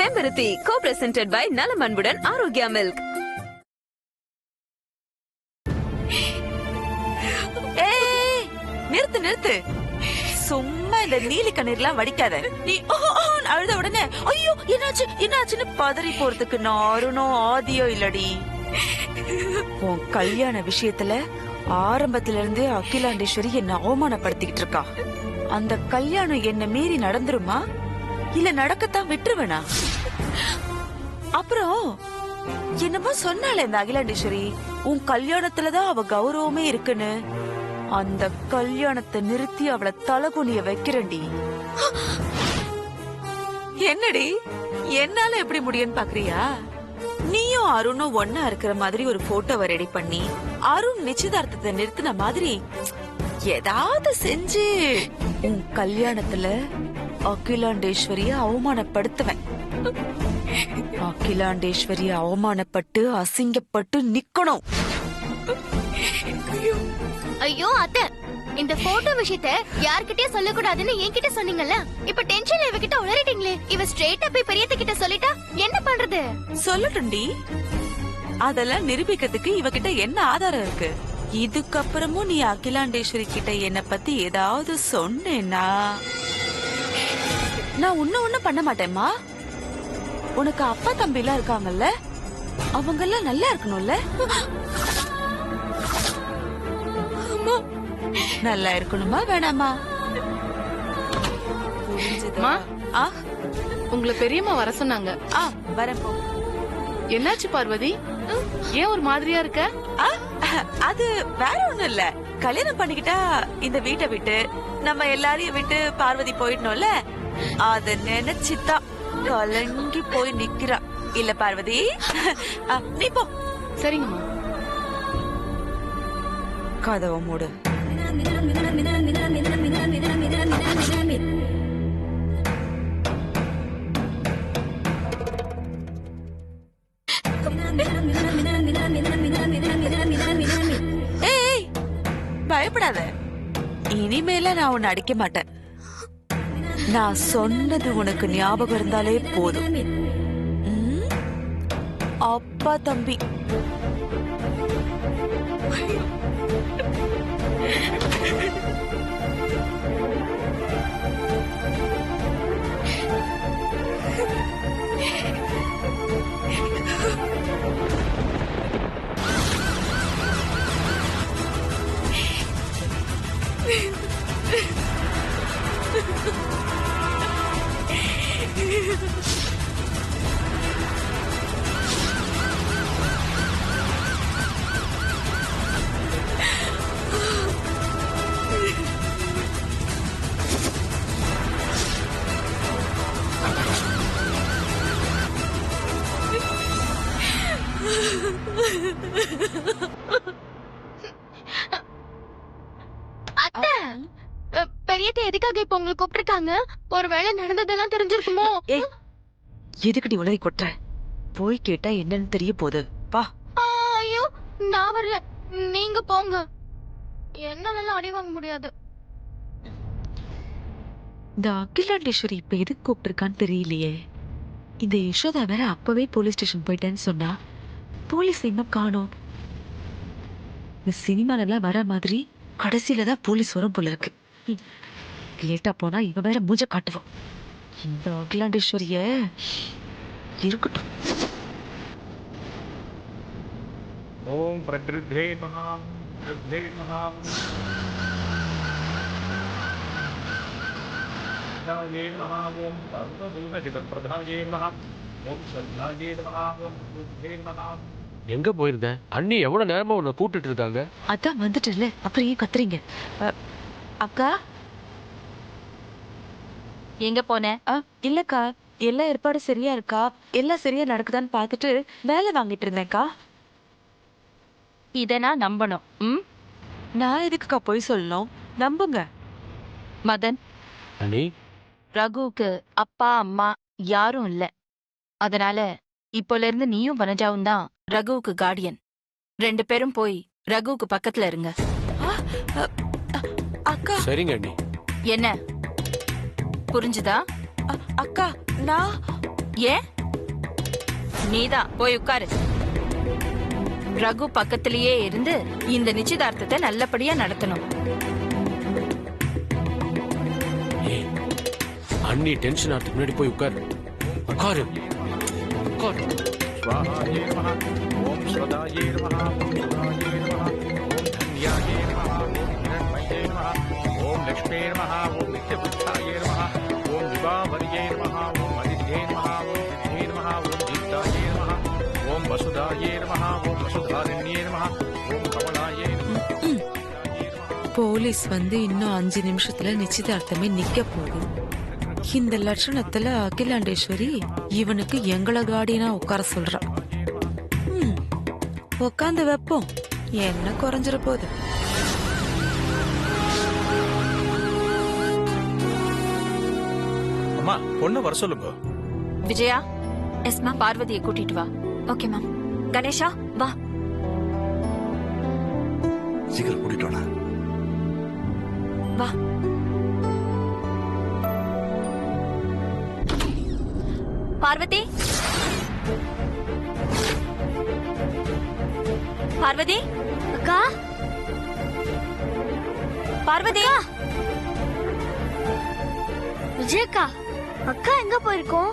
செம்பருத்தி co-presented by நலம் அன்புடன் ஆரோக்கியா மில்க். நிறுத்து நிறுத்து, சும்மா இந்த நீலி கண்ணீர்லாம் வடிக்காத. நீ அழுத உடனே ஐயோ என்னாச்சு என்னாச்சுன்னு பதறி போறதுக்கு நாருனோ ஆதியோ இல்லடி. உன் கல்யாண விஷயத்துல ஆரம்பத்துல இருந்தே அகிலாண்டேஸ்வரி என்ன அவமானப்படுத்திக்கிட்டு இருக்கா. அந்த கல்யாணம் என்ன மீறி நடந்துருமா இல்ல நடக்கத்தான் விட்டுருவேனா? அப்புறம் என்னமோ சொன்னால இந்த அகிலாண்டேஸ்வரி, உன் கல்யாணத்துலதான் அவ கௌரவமே இருக்குன்னு. அந்த கல்யாணத்தை நிறுத்தி அவளை தலகுனிய வைக்கிறண்டி. என்னடி என்னால எப்படி முடியும்னு பாக்குறியா? நீயும் அருணும் ஒன்னா இருக்கிற மாதிரி ஒரு போட்டோவை ரெடி பண்ணி அருண் நிச்சயதார்த்தத்தை நிறுத்தின மாதிரி ஏதாவது செஞ்சு உன் கல்யாணத்துல அகிலாண்டேஸ்வரிய அவமானப்படுத்துவேன். அகிலாண்டேஸ்வரிய அவமானப்பட்டு அசிங்கப்பட்டு நிக்கணும். ஐயோ அத்தை, இந்த போட்டோ விஷயத்த யார்கிட்டயே சொல்லக்கூடாதுன்னு என்கிட்ட சொன்னீங்கல்ல. இப்ப டென்ஷன்ல இவகிட்ட உளறிட்டீங்களே. இவ ஸ்ட்ரெயிட்டா போய் பெரியத்த கிட்ட சொல்லிட்டா என்ன பண்றது? சொல்லட்டும்டி, அதெல்லாம் நிரூபிக்கிறதுக்கு இவகிட்ட என்ன ஆதாரம் இருக்கு? இதுக்கப்புறமும் நீ அகிலாண்டேஸ்வரி கிட்ட என்ன பத்தி ஏதாவது சொன்னேன்னா நான் ஒண்ணு பண்ண மாட்டேம்மா. உனக்கு அப்பா தம்பி எல்லாம் இருக்காங்கல்ல, அவங்க எல்லாம் நல்லா இருக்கணும்ல. நல்லா இருக்கணுமா வேணாமா? புரிஞ்சுதா? உங்களை பெரியம்மா வர சொன்னாங்க. வரேன் போ. என்னாச்சு பார்வதி, ஏன் ஒரு மாதிரியா இருக்க? அது வேற ஒண்ணும் இல்ல. கல்யாணம் பண்ணிக்கிட்டா இந்த வீட்டை விட்டு நம்ம எல்லாரையும் விட்டு பார்வதி போயிடணும்ல, அத நினைச்சுதான் கலங்கி போய் நிக்கிறா. இல்ல பார்வதி, நீ போ. சரிங்கம்மா. கதவை மூடு. ஏய், பயப்படாத. இனிமேல நான் உன்னை அடிக்க மாட்டேன். நான் சொன்னது உனக்கு ஞாபகம் இருந்தாலே போதும். அப்பா தம்பி அத்தை, பெரியத்த எதுக்காக இப்ப உங்களை கூப்பிட்டுருக்காங்க? ஒருவேளை நடந்ததெல்லாம் தெரிஞ்சிருக்குமோ? ஏய், எதுக்குடி உளறி கொட்டுற? போய் கேட்டா என்னன்னு தெரிய போகுது. வா. ஐயோ நான் வரல, நீங்க போங்க. என்னால அடி வாங்க முடியாது. இந்த அகிலாண்டேஸ்வரி இப்ப எதுக்கு கூப்பிட்டுருக்கான்னு தெரியலையே. இந்த யசோதா வேற அப்பவே போலீஸ் ஸ்டேஷன் போயிட்டேன்னு சொன்னா, போலீஸ் இன்னும் காணோம். இந்த சினிமால எல்லாம் வர மாதிரி கடைசியில தான் போலீஸ் வரும் போல இருக்கு. லேட்டா போனா இவ வேற மூஞ்ச காட்டுவோம். இந்த அகிலாண்டேஸ்வரிய இருக்கட்டும். ஓம் பிரத்ருத்வே நமஹ பிரத்ருத்வே நமஹ ஜாயே நமஹ ஓம் சர்வதூதஜிதப்பிரதாயே நமஹ ஓம் சர்வாயே நமஹ ஓம் பிரத்ருத்வே நமஹ. எங்க போயிருந்த? அண்ணி எவ்வளவு நேரமா உன்னை கூப்பிட்டு இருக்காங்க. அதான் வந்துட்டல, அப்புறம் ஏன் கத்துறீங்க? அக்கா எங்க போன? இல்லக்கா, எல்லா ஏற்பாடு சரியா இருக்கா, எல்லாம் சரியா நடக்குதான்னு பாத்துட்டு வேலை வாங்கிட்டு இருந்தேன்க்கா. இத நான் நம்பணும். நான் எதுக்குக்கா போய் சொல்லணும்? நம்புங்க. மதன், அண்ணி, ரகுவுக்கு அப்பா அம்மா யாரும் இல்ல. அதனால இப்போல இருந்து நீயும் வனஜாவும் தான் ரகுவுக்கு கார்டியன். 2 பேரும் போய் ரகுவுக்கு பக்கத்துல இருங்க. அக்கா. சரிங்க அண்ணி. என்ன புரிஞ்சுதா? அக்கா நான் ஏன் நீதான் போய் உட்காரு. ரகு பக்கத்திலேயே இருந்து இந்த நிச்சயதார்த்தத்தை நல்லபடியா நடத்தணும். ஏய், அண்ணி டென்ஷன் ஆகிறதுக்கு முன்னாடி போய் உட்காரு. உட்காரு. உட்காரு. स्वाहाये नमः ओम स्वदाये नमः ओम सुदाये नमः ओम धन्याये नमः ओम हिरण्मये नमः ओम लक्ष्मी नमः ओम नित्यबुद्धाये नमः ओम विभावर्ये नमः ओम अदित्ये नमः ओम विद्ये नमः ओम दीप्ताये नमः ओम वसुधाये नमः ओम वसुधारिण्ये नमः ओम कमलाये नमः போலீஸ் வந்து இன்னும் 5 நிமிஷத்துல நிச்சயதார்த்தமே நிக்க போகுது. இந்த லட்சணத்துல அகிலாண்டேஸ்வரி இவனுக்கு எங்கள காடினா உட்கார சொல்றா. உட்காந்து வைப்போம், என்ன குறைஞ்சிட போகுது. அம்மா பொண்ணு வர சொல்லுங்க. Vijaya, yes ma'am. பார்வதியை கூட்டிட்டு வா. Okay ma'am. கணேஷா வா. சீக்கிரம் கூட்டிட்டு வாடா. வா. பார்வதி, பார்வதி அக்கா, பார்வதி. விஜயக்கா, அக்கா எங்க போயிருக்கோம்?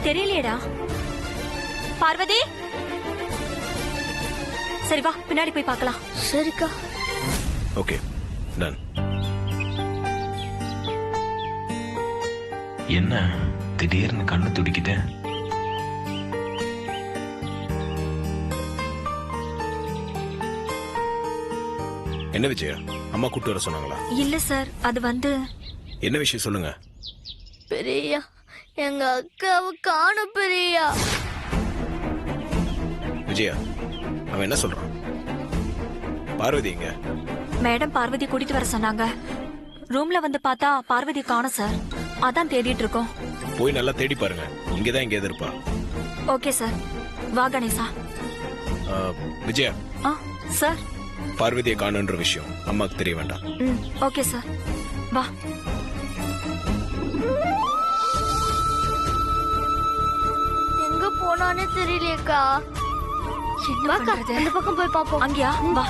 தெரியலையேடா. பார்வதி, சரி வா பின்னாடி போய் பார்க்கலாம். சரிக்கா. Okay done. என்ன திடீர்னு கண்ணு துடிக்குது? என்ன விஜயா, அம்மா கூட்டு வர சொன்னாங்களா? இல்ல சார், அது வந்து என்ன விஷயம் சொல்லுங்க. பெரியா, எங்க அக்காவை காணும் பெரியா. விஜயா, அவன் என்ன சொல்றான்? பார்வதி எங்க? மேடம் பார்வதி கூட்டிட்டு வர சொன்னாங்க. ரூம்ல வந்து பார்த்தா பார்வதி காணோம் சார். அதான் தேடிட்டு இருக்கோம். போய் நல்லா தேடி பாருங்க, இங்கதான் எங்கேயாவது இருப்பா. Okay sir. வா கணேசா. விஜயா, ஆ சார். பார்வதியை காணுன்ற விஷயம் அம்மாக்கு தெரிய வேண்டாம். ம் ஓகே சார். வா. எங்க போனானே தெரியலையேக்கா. என்ன வாக்கா, பண்றது? அந்த பக்கம் போய் பாப்போம். அங்கயா? வா.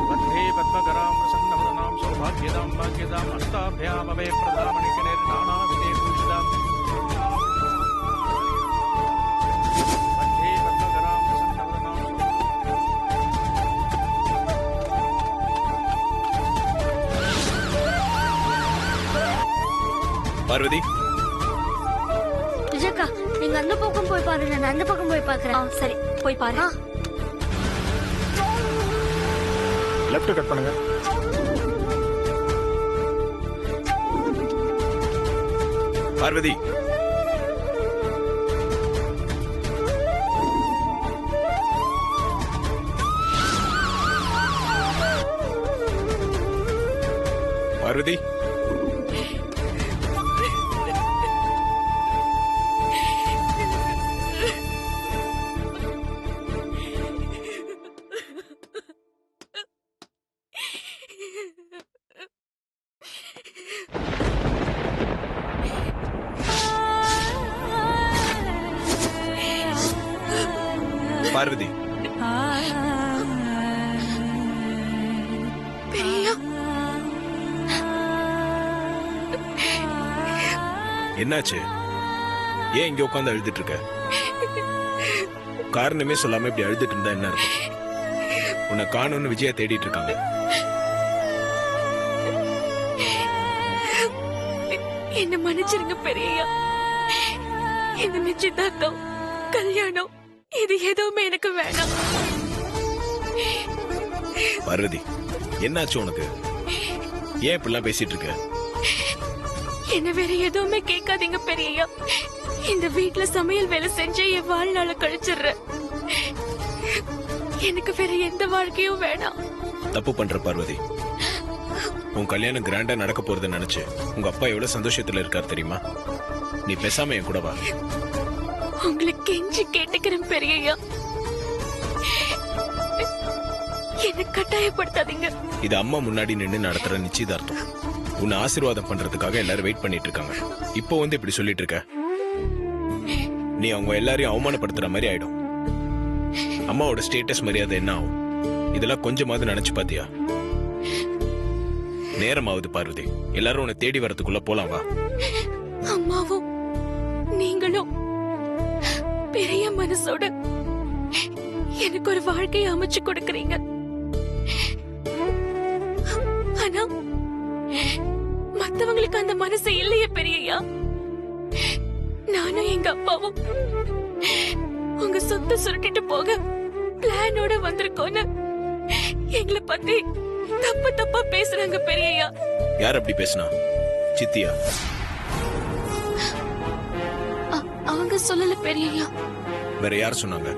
वन्दे पद्मकरां प्रसन्नवदनां सौभाग्यदां भाग्यदां हस्ताभ्यामवे प्रदामणिकनिर्नानाविधे भूषिताम् वन्दे पद्मकरां प्रसन्नवदनां பார்வதி. விஜயக்கா, நீங்க அந்த பக்கம் போய் பாருங்க, நான் அந்த பக்கம் போய் ஆ பாக்குறேன். சரி போய் பாரு. லெஃப்ட் கட் பண்ணுங்க. பார்வதி, பார்வதி. பார்வதி, என்னாச்சு? ஏன் இங்க உட்காந்து அழுதுட்டு இருக்க? காரணமே சொல்லாம இப்படி அழுதுட்டு இருந்தா என்ன அர்த்தம்? உன்னை காணும்னு விஜயா தேடிட்டு இருக்காங்க. என்ன மன்னிச்சிருங்க பெரியய்யா. இந்த நிச்சயதார்த்தம், கல்யாணம் இது எதுவுமே எனக்கு வேணாம். பார்வதி, என்னாச்சு உனக்கு? ஏன் இப்படிலாம் பேசிட்டு இருக்க? என்ன வேற எதுவுமே கேட்காதீங்க பெரியய்யா. இந்த வீட்ல சமையல் வேலை செஞ்சு என் வாழ்நாள கழிச்சிடுறேன். எனக்கு வேற எந்த வாழ்க்கையும் வேணாம். தப்பு பண்ற பார்வதி. உன் கல்யாணம் கிராண்டா நடக்க போறத நினைச்சு உங்க அப்பா எவ்வளவு சந்தோஷத்துல இருக்காரு தெரியுமா? நீ பேசாம என் கூட வா. உங்களுக்கு கெஞ்சி கேட்டுக்கிறேன் பெரியய்யா. என்ன கட்டாயப்படுத்தாதீங்க. இது அம்மா முன்னாடி நின்னு நடத்துற நிச்சயதார்த்தம். உன்னை ஆசீர்வாதம் பண்றதுக்காக எல்லாரும் வெயிட் பண்ணிட்டு இருக்காங்க. இப்போ வந்து இப்படி சொல்லிட்டு இருக்க. நீ அவங்க எல்லாரையும் அவமானப்படுத்துற மாதிரி ஆயிடும். அம்மாவோட ஸ்டேட்டஸ் மரியாதை என்ன ஆகும்? இதெல்லாம் கொஞ்சமாவது நினைச்சு பாத்தியா? நேரமாவது பார்வதி, எல்லாரும் உன்னை தேடி வரதுக்குள்ள போலாம் வா. அம்மாவும் நீங்களும் பெரிய மனசோட எனக்கு ஒரு வாழ்க்கையை அமைச்சு கொடுக்கறீங்க. ஆனா மத்தவங்களுக்கு அந்த மனசு இல்லையே பெரியய்யா. நானும் எங்க அப்பாவும் உங்க சொத்தை சுருட்டிட்டு போக பிளானோட வந்திருக்கோன்னு எங்களை பத்தி தப்பு தப்பா பேசுறாங்க பெரியய்யா. யார் அப்படி பேசினா? சித்தியா? அவங்க சொல்லல பெரியய்யா. வேற யார் சொன்னாங்க?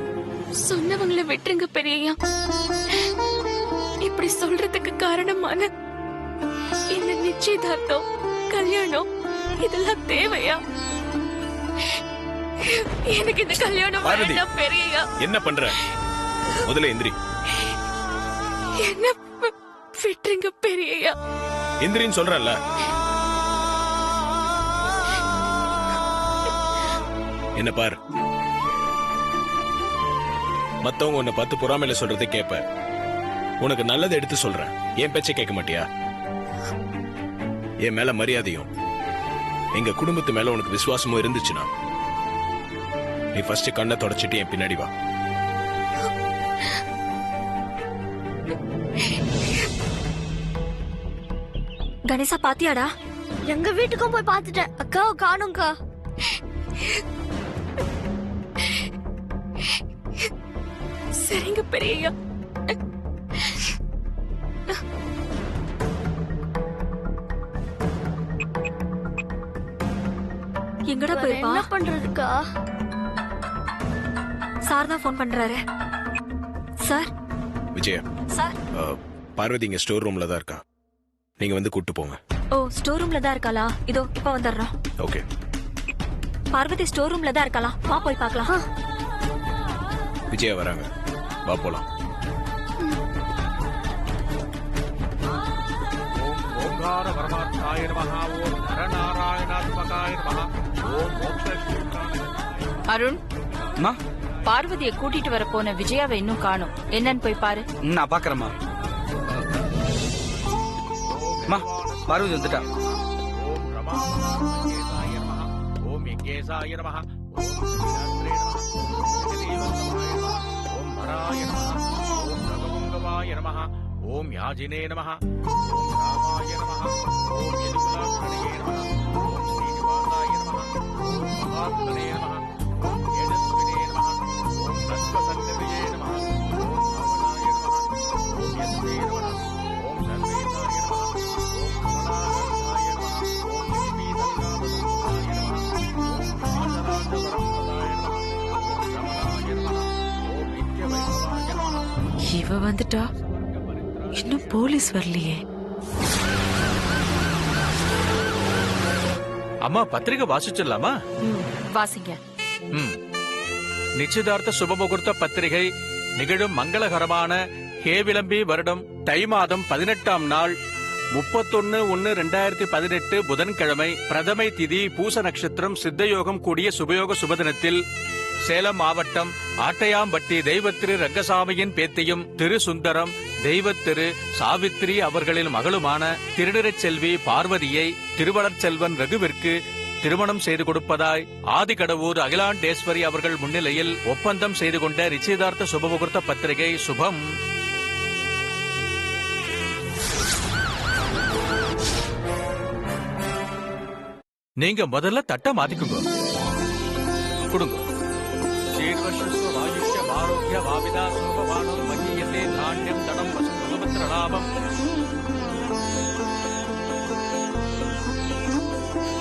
சொன்னவங்கள விட்டுருங்க பெரியய்யா. இப்படி சொல்றதுக்கு காரணமான இந்த நிச்சயதார்த்தம், கல்யாணம் இதெல்லாம் தேவையா? எனக்கு இந்த கல்யாணம் பார்வதி, வேண்டாம் பெரியய்யா. என்ன பண்ற? முதல்ல எந்திரி. என்ன விட்டுருங்க பெரியய்யா. எந்திரின்னு சொல்றல்ல. என்ன பார், மத்தவங்க உன்னை பார்த்து பொறாமையில சொல்றதை கேட்ப. உனக்கு நல்லதை எடுத்து சொல்றேன், என் பேச்சை கேட்க மாட்டியா? என் மேல மரியாதையும் எங்க குடும்பத்து மேல உனக்கு விசுவாசமும் இருந்துச்சுன்னா நீ ஃபர்ஸ்ட் கண்ணை தொடச்சிட்டு என் பின்னாடி வா. கணேசா பாத்தியாடா? எங்க வீட்டுக்கும் போய் பாத்துட்டேன். அக்காவை காணும்க்கா. சரிங்க பெரியய்யா. எங்கடா போயிருப்பா? என்ன பண்றதுக்கா? சார் தான் ஃபோன் பண்றாரு. சார். விஜயா சார். பார்வதி இங்க ஸ்டோர் ரூம்ல தான் இருக்கா. நீங்க வந்து கூட்டு போங்க. ஓ, ஸ்டோர் ரூம்ல தான் இருக்காளா? இதோ இப்ப வந்துடுறோம். ஓகே. பார்வதி ஸ்டோர் ரூம்ல தான் இருக்காளா? வா போய் பார்க்கலாம். விஜயா வராங்க, வா போலாம். ஓங்கார பரமாத்மாய நமஹ. ஓம் நரநாராயணாத்மகாய நமஹ. ஓம் மோக்ஷேஸ்வராய. அருண், பார்வதியை கூட்டிட்டு வர போன விஜயாவை இன்னும் காணும். என்னன்னு போய் பாரு. நான் பாக்குறேம்மா. பார்வதி வந்துட்டா. ஓம் ரமாய நமஹ. ஓம் யஜ்ஞேசாய நமஹ. ஓம் ஸ்ரீநாத்ரே நமஹ. ஜெகதீவசமாய நமஹ. ஓம் வராய நமஹ. ஓம் ரகுபுங்கவாய நமஹ. ஓம் யாஜினே நமஹ. ஓம் ராமாய நமஹ. ஓம் யதுகுலாக்ஷணயே நமஹ. ஓம் ஸ்ரீனிவாசாய நமஹ. ஓம் மகாத்மனே நமஹ. ஓம் தேஜஸ்வினே நமஹ. ஓம் தத்வசங்கரியே நமஹ. ஓம் பாவனாய நமஹ. ஓம் யஸ்மே நமஹ. ஓம் சர்வேசாய நமஹ. ஓம் கமலாகர்ஷாய நமஹ. ஓம் லக்ஷ்மீதங்காவதந்தாய நமஹ. ஓம் ஆதராஜபரம்பதாய நமஹ. ஓம் ரமணாய நமஹ. ஓம் நித்யவைபவாய நமஹ. இவ வந்துட்டா, இன்னும் போலீஸ் வரலையே. அம்மா, பத்திரிகை வாசிச்சிடலாமா? வாசிங்க. நிச்சயதார்த்த சுபமுகூர்த்த பத்திரிகை நிகழும் மங்களகரமான கேவிளம்பி வருடம் தை மாதம் 18ஆம் நாள் 31/1/2018 புதன்கிழமை பிரதமை திதி பூச நட்சத்திரம் சித்தயோகம் கூடிய சுபயோக சுபதினத்தில் சேலம் மாவட்டம் ஆட்டையாம்பட்டி தெய்வத்திரு ரங்கசாமியின் பேத்தியும் திரு சுந்தரம் தெய்வத்திரு சாவித்திரி அவர்களின் மகளுமான திருநிறச் செல்வி பார்வதியை திருவளர்ச்செல்வன் ரகுவிற்கு திருமணம் செய்து கொடுப்பதாய் ஆதிகடவூர் அகிலாண்டேஸ்வரி அவர்கள் முன்னிலையில் ஒப்பந்தம் செய்து கொண்ட நிச்சயதார்த்த சுபமுகூர்த்த பத்திரிகை சுபம். நீங்க முதல்ல தட்ட மாத்திக்குங்க. கொடுங்க. ஆரோக்கிய வாவிதா சுபவானோ மகியத்தே தானியம் தனம் வசுபத்திர லாபம்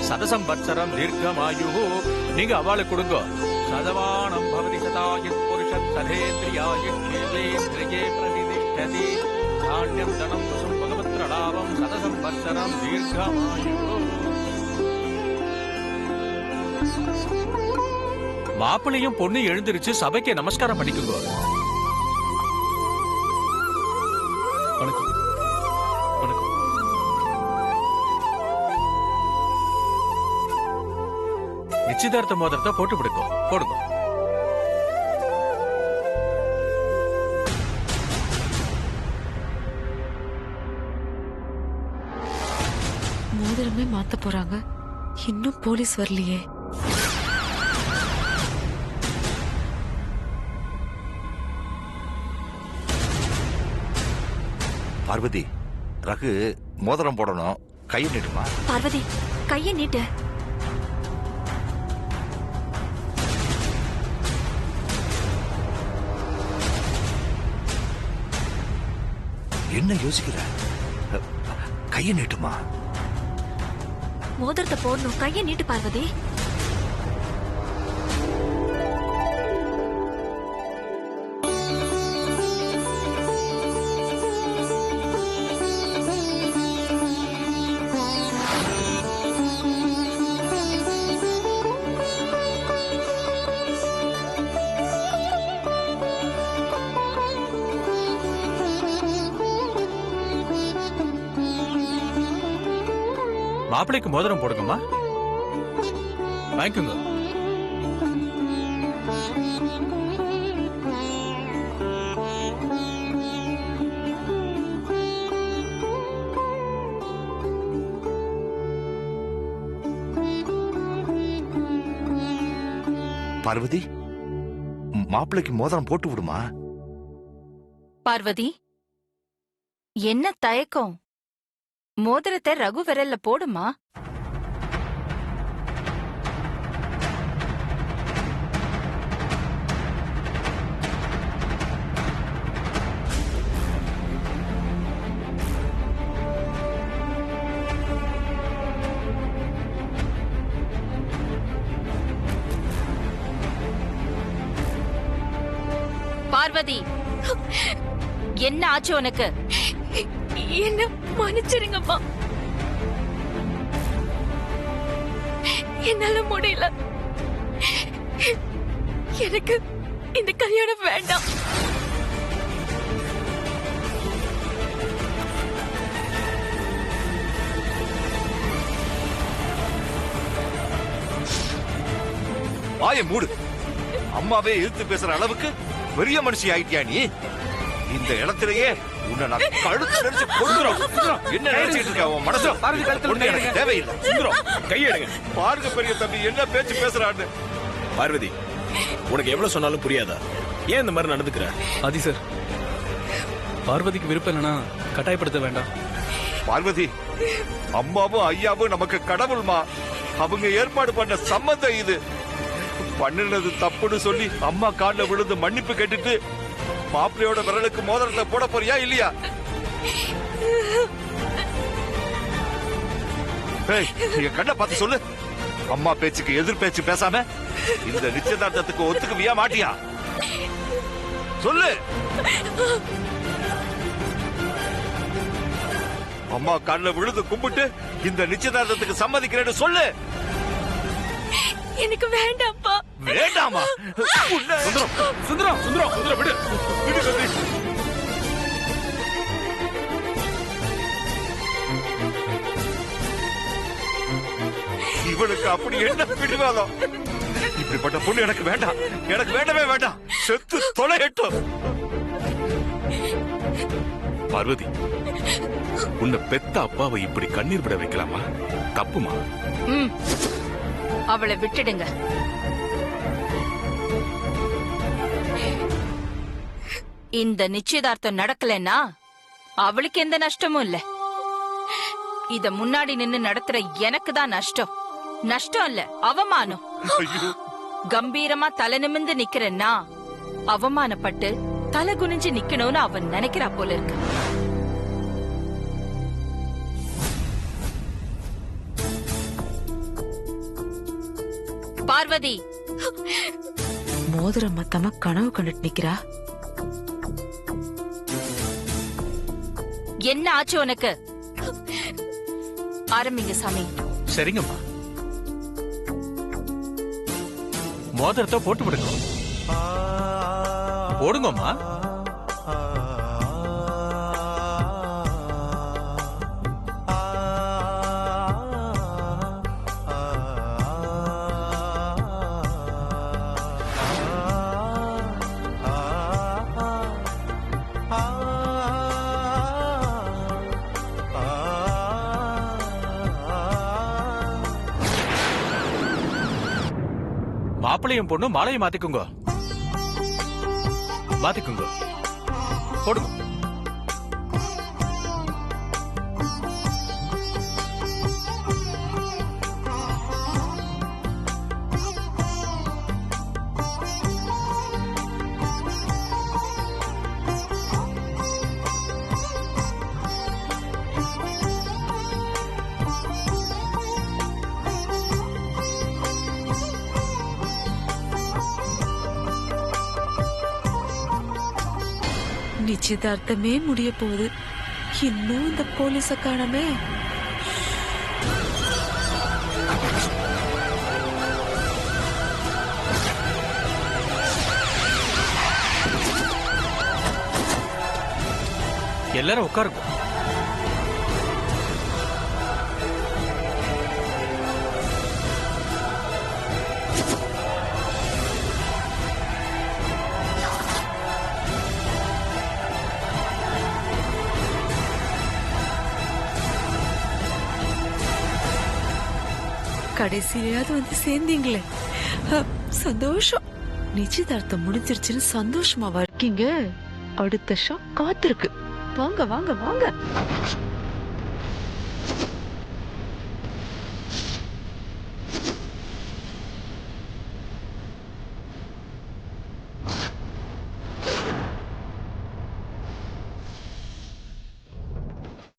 சதசம்பத்சரம் தீர்க்கமாயு. நீங்க அவளுக்கு கொடுங்க. சதவானம் பவதி சதாயின் புருஷத் சதேந்திரியாயின் தேவேந்திரியே பிரதிதிஷ்டதி தானியம் தனம் வசும் பகவத்ர லாபம் சதசம்பத்சரம் தீர்க்கமாயு. மாப்பிளையும் பொண்ணு எழுந்திருச்சு சபைக்கு நமஸ்காரம் பண்ணிக்குங்க. வணக்கம். வணக்கம். நிச்சயதார்த்த மோதிரத்தை போட்டு விடுங்க. போடுங்க. மோதிரமே மாத்த போறாங்க, இன்னும் போலீஸ் வரலையே. பார்வதி, ரகு மோதிரம் போடணும், கையை நீட்டுமா. பார்வதி கைய நீட்டு. என்ன யோசிக்கிற? கையை நீட்டுமா. மோதிரத்தை போடணும், கைய நீட்டு பார்வதி. மாப்பிள்ளைக்கு மோதிரம் போடுங்கம்மா. வாங்கிக்கோங்க. பார்வதி, மாப்பிள்ளைக்கு மோதிரம் போட்டு விடுமா. பார்வதி, என்ன தயக்கம்? மோதிரத்தை ரகு விரல்ல போடுமா. பார்வதி, என்ன ஆச்சு உனக்கு? என்ன மன்னிச்சிருங்கம்மா, என்னால முடியல. எனக்கு இந்த கல்யாணம் வேண்டாம். வாயை மூடு. அம்மாவே எதிர்த்து பேசுற அளவுக்கு பெரிய மனுஷி ஆயிட்டியா நீ? இந்த இடத்திலேயே உன்னை நான் கழுத்து நெரிச்சு கொல்லுறோம். என்ன நினைச்சிட்டு இருக்க உன் மனசு? ஒண்ணு எனக்கு தேவையில்லை. சுந்தரம், கையெடுங்க. பாருங்க பெரிய தம்பி என்ன பேச்சு பேசுறான்னு. பார்வதி, உனக்கு எவ்வளவு சொன்னாலும் புரியாதா? ஏன் இந்த மாதிரி நடந்துக்கிற? ஆதி சார், பார்வதிக்கு விருப்பம் இல்லைன்னா கட்டாயப்படுத்த வேண்டாம். பார்வதி, அம்மாவும் ஐயாவும் நமக்கு கடவுள்மா. அவங்க ஏற்பாடு பண்ண சம்மந்தம் இது. பண்ணினது தப்புன்னு சொல்லி அம்மா காலில் விழுந்து மன்னிப்பு கேட்டுட்டு மாப்பிள்ளையோட விரலுக்கு மோதிரத்தை போட போறியா இல்லையா? நீங்க கண்ண பார்த்து சொல்லு. அம்மா பேச்சுக்கு எதிர் பேச்சு பேசாம இந்த நிச்சயதார்த்தத்துக்கு ஒத்துக்குவியா மாட்டியா? சொல்லு. அம்மா காலில் விழுந்து கும்பிட்டு இந்த நிச்சயதார்த்தத்துக்கு சம்மதிக்கிறேன்னு சொல்லு. எனக்கு வேண்டாம்ப்பா. வேண்டாமா? சுந்தரம், சுந்தரம், சுந்தரம், சுந்தரம், விடு. விடு தம்பி. இவளுக்கு அப்படி என்ன பிடிவாதம்? இப்படிப்பட்ட பொண்ணு எனக்கு வேண்டாம். எனக்கு வேண்டவே வேண்டாம். செத்து தொலையட்டும். பார்வதி, உன்னை பெத்த அப்பாவை இப்படி கண்ணீர் விட வைக்கலாமா? தப்புமா? அவளை விட்டுடுங்க. இந்த நிச்சயதார்த்தம் நடக்கலன்னா அவளுக்கு எந்த நஷ்டமும் இல்ல. இத முன்னாடி நின்னு நடத்துற எனக்கு தான் நஷ்டம். நஷ்டம் இல்ல, அவமானம். கம்பீரமா தலை நிமிந்து நிக்கிறேன்னா அவமானப்பட்டு தலை குனிஞ்சு நிக்கணும்னு அவன் நினைக்கிறா போல இருக்கு. பார்வதி, மோதிரம் மத்தமா கனவு கண்டுட்டு நிக்கிறா. என்ன ஆச்சு உனக்கு? ஆரம்பிங்க சாமி. சரிங்கம்மா, மோதிரத்தை போட்டு விடுங்க. போடுங்கம்மா. மாப்பிள்ளையும் பொண்ணு மாலையை மாத்திக்குங்க. மாத்திக்குங்க. போடுங்க. நிச்சயதார்த்தமே முடிய போகுது, இன்னும் இந்த போலீஸ காணமே. எல்லாரும் உட்காருங்க. கடைசியிலாவது வந்து சேர்ந்தீங்களே, சந்தோஷம். நிச்சயதார்த்தம் முடிஞ்சிருச்சுன்னு சந்தோஷமா இருக்கீங்க. அடுத்த ஷாக் காத்திருக்கு. வாங்க வாங்க வாங்க.